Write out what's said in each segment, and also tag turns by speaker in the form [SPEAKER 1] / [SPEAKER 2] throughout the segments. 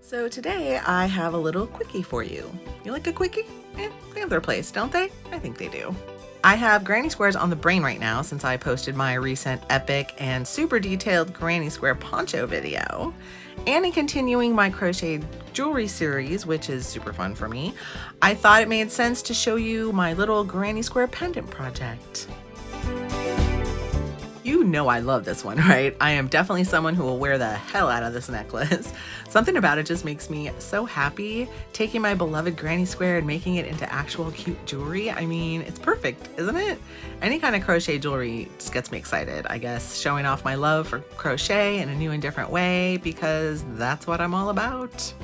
[SPEAKER 1] So today I have a little quickie for you. You like a quickie? They have their place, don't they? I think they do. I have granny squares on the brain right now since I posted my recent epic and super detailed granny square poncho video. And in continuing my crocheted jewelry series, which is super fun for me, I thought it made sense to show you my little granny square pendant project. You know I love this one, right? I am definitely someone who will wear the hell out of this necklace. Something about it just makes me so happy. Taking my beloved granny square and making it into actual cute jewelry. I mean, it's perfect, isn't it? Any kind of crochet jewelry just gets me excited, I guess. Showing off my love for crochet in a new and different way, because that's what I'm all about.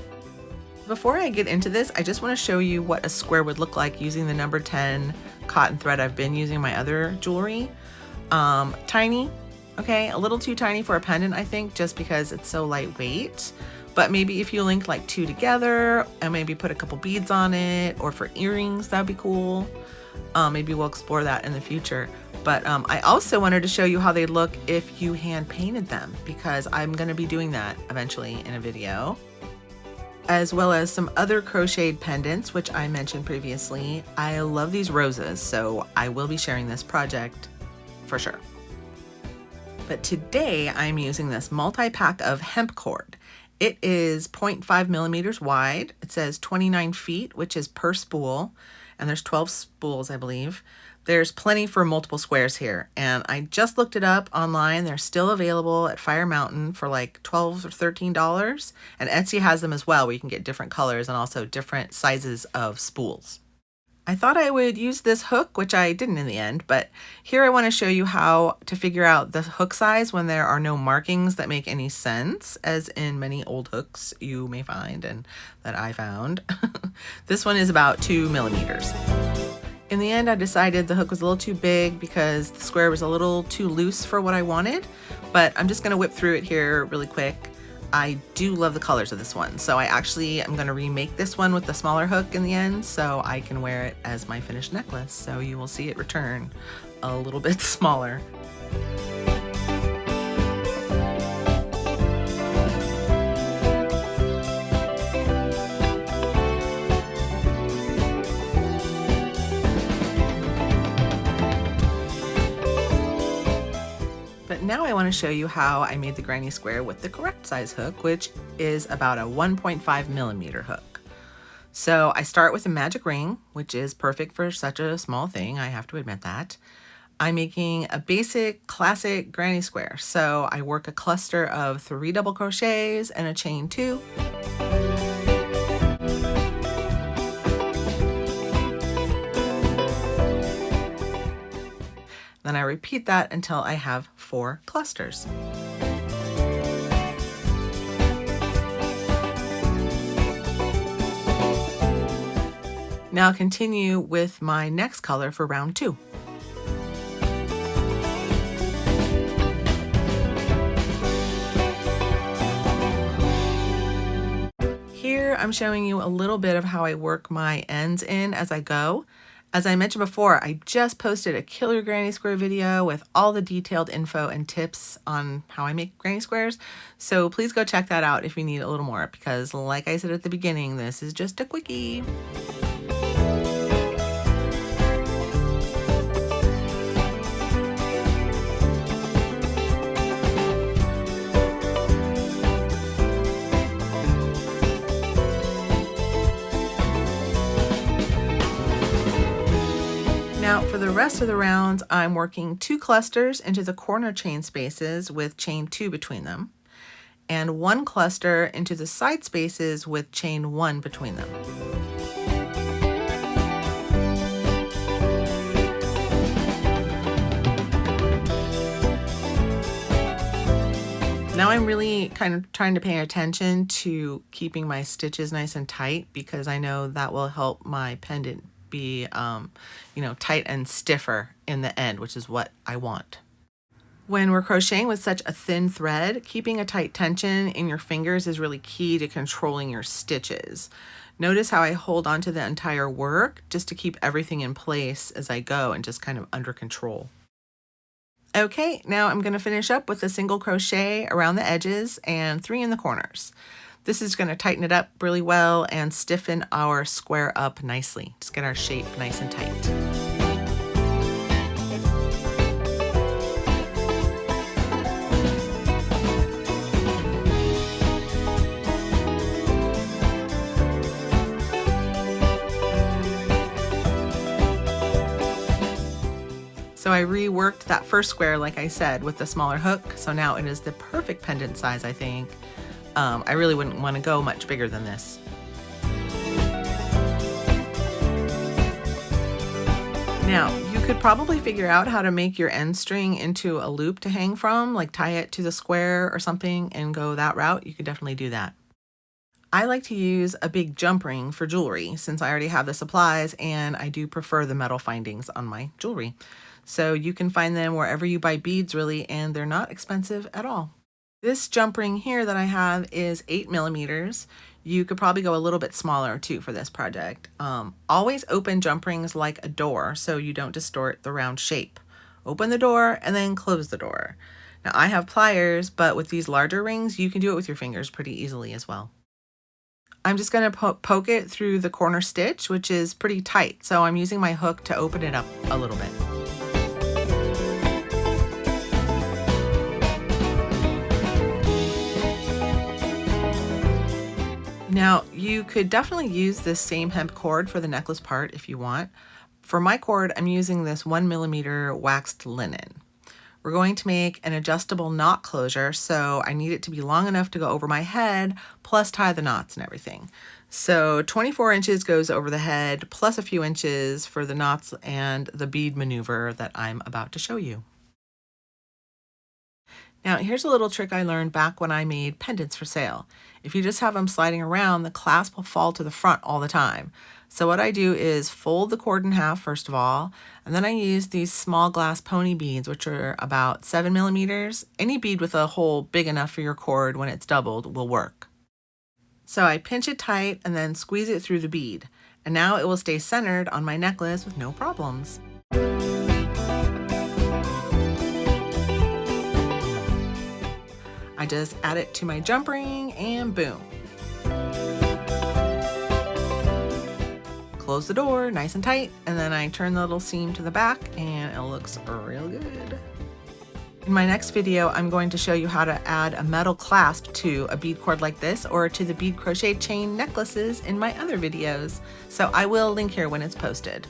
[SPEAKER 1] Before I get into this, I just want to show you what a square would look like using the number 10 cotton thread I've been using my other jewelry. Tiny, okay, a little too tiny for a pendant, I think, just because it's so lightweight. But maybe if you link like two together and maybe put a couple beads on it, or for earrings, that'd be cool. Maybe we'll explore that in the future. But I also wanted to show you how they look if you hand painted them, because I'm going to be doing that eventually in a video, as well as some other crocheted pendants, which I mentioned previously. I love these roses, so I will be sharing this project for sure. But today I'm using this multi-pack of hemp cord. It is 0.5 millimeters wide. It says 29 feet, which is per spool, and there's 12 spools, I believe. There's plenty for multiple squares here, and I just looked it up online. They're still available at Fire Mountain for like $12 or $13, and Etsy has them as well, where you can get different colors and also different sizes of spools. I thought I would use this hook, which I didn't in the end, but here I want to show you how to figure out the hook size when there are no markings that make any sense, as in many old hooks you may find and that I found. This one is about 2 millimeters. In the end, I decided the hook was a little too big because the square was a little too loose for what I wanted, but I'm just going to whip through it here really quick. I do love the colors of this one, so I actually am going to remake this one with the smaller hook in the end so I can wear it as my finished necklace, so you will see it return a little bit smaller. But now I want to show you how I made the granny square with the correct size hook, which is about a 1.5 millimeter hook. So I start with a magic ring, which is perfect for such a small thing, I have to admit that. I'm making a basic classic granny square. So I work a cluster of 3 double crochets and a chain 2. Then I repeat that until I have 4 clusters. Now continue with my next color for round 2. Here I'm showing you a little bit of how I work my ends in as I go. As I mentioned before, I just posted a killer granny square video with all the detailed info and tips on how I make granny squares. So please go check that out if you need a little more, because like I said at the beginning, this is just a quickie. Now for the rest of the rounds, I'm working 2 clusters into the corner chain spaces with chain 2 between them, and 1 cluster into the side spaces with chain 1 between them. Now I'm really kind of trying to pay attention to keeping my stitches nice and tight, because I know that will help my pendant be tight and stiffer in the end, which is what I want. When we're crocheting with such a thin thread, keeping a tight tension in your fingers is really key to controlling your stitches. Notice how I hold on to the entire work just to keep everything in place as I go and just kind of under control. Okay, now I'm going to finish up with a single crochet around the edges and 3 in the corners. This is going to tighten it up really well and stiffen our square up nicely. Just get our shape nice and tight. So I reworked that first square, like I said, with the smaller hook. So now it is the perfect pendant size, I think. I really wouldn't want to go much bigger than this. Now, you could probably figure out how to make your end string into a loop to hang from, like tie it to the square or something and go that route. You could definitely do that. I like to use a big jump ring for jewelry since I already have the supplies, and I do prefer the metal findings on my jewelry. So you can find them wherever you buy beads really, and they're not expensive at all. This jump ring here that I have is 8mm. You could probably go a little bit smaller too for this project. Always open jump rings like a door so you don't distort the round shape. Open the door and then close the door. Now I have pliers, but with these larger rings, you can do it with your fingers pretty easily as well. I'm just going to poke it through the corner stitch, which is pretty tight. So I'm using my hook to open it up a little bit. Now, you could definitely use this same hemp cord for the necklace part if you want. For my cord, I'm using this 1mm waxed linen. We're going to make an adjustable knot closure, so I need it to be long enough to go over my head, plus tie the knots and everything. So 24 inches goes over the head, plus a few inches for the knots and the bead maneuver that I'm about to show you. Now, here's a little trick I learned back when I made pendants for sale. If you just have them sliding around, the clasp will fall to the front all the time. So what I do is fold the cord in half, first of all, and then I use these small glass pony beads, which are about 7mm. Any bead with a hole big enough for your cord when it's doubled will work. So I pinch it tight and then squeeze it through the bead. And now it will stay centered on my necklace with no problems. I just add it to my jump ring and boom. Close the door nice and tight, and then I turn the little seam to the back and it looks real good. In my next video, I'm going to show you how to add a metal clasp to a bead cord like this or to the bead crochet chain necklaces in my other videos. So I will link here when it's posted.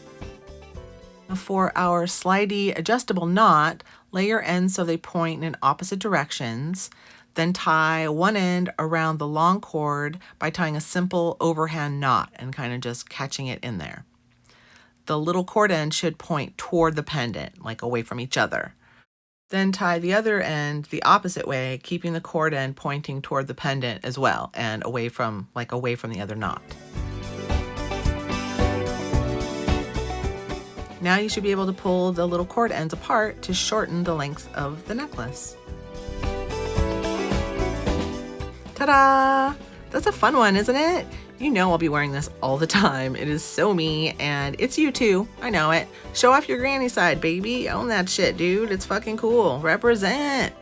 [SPEAKER 1] For our slidey adjustable knot, lay your ends so they point in opposite directions. Then tie one end around the long cord by tying a simple overhand knot and kind of just catching it in there. The little cord end should point toward the pendant, like away from each other. Then tie the other end the opposite way, keeping the cord end pointing toward the pendant as well and away from the other knot. Now you should be able to pull the little cord ends apart to shorten the length of the necklace. Ta-da! That's a fun one, isn't it? You know I'll be wearing this all the time. It is so me, and it's you too. I know it. Show off your granny side, baby. Own that shit, dude. It's fucking cool. Represent.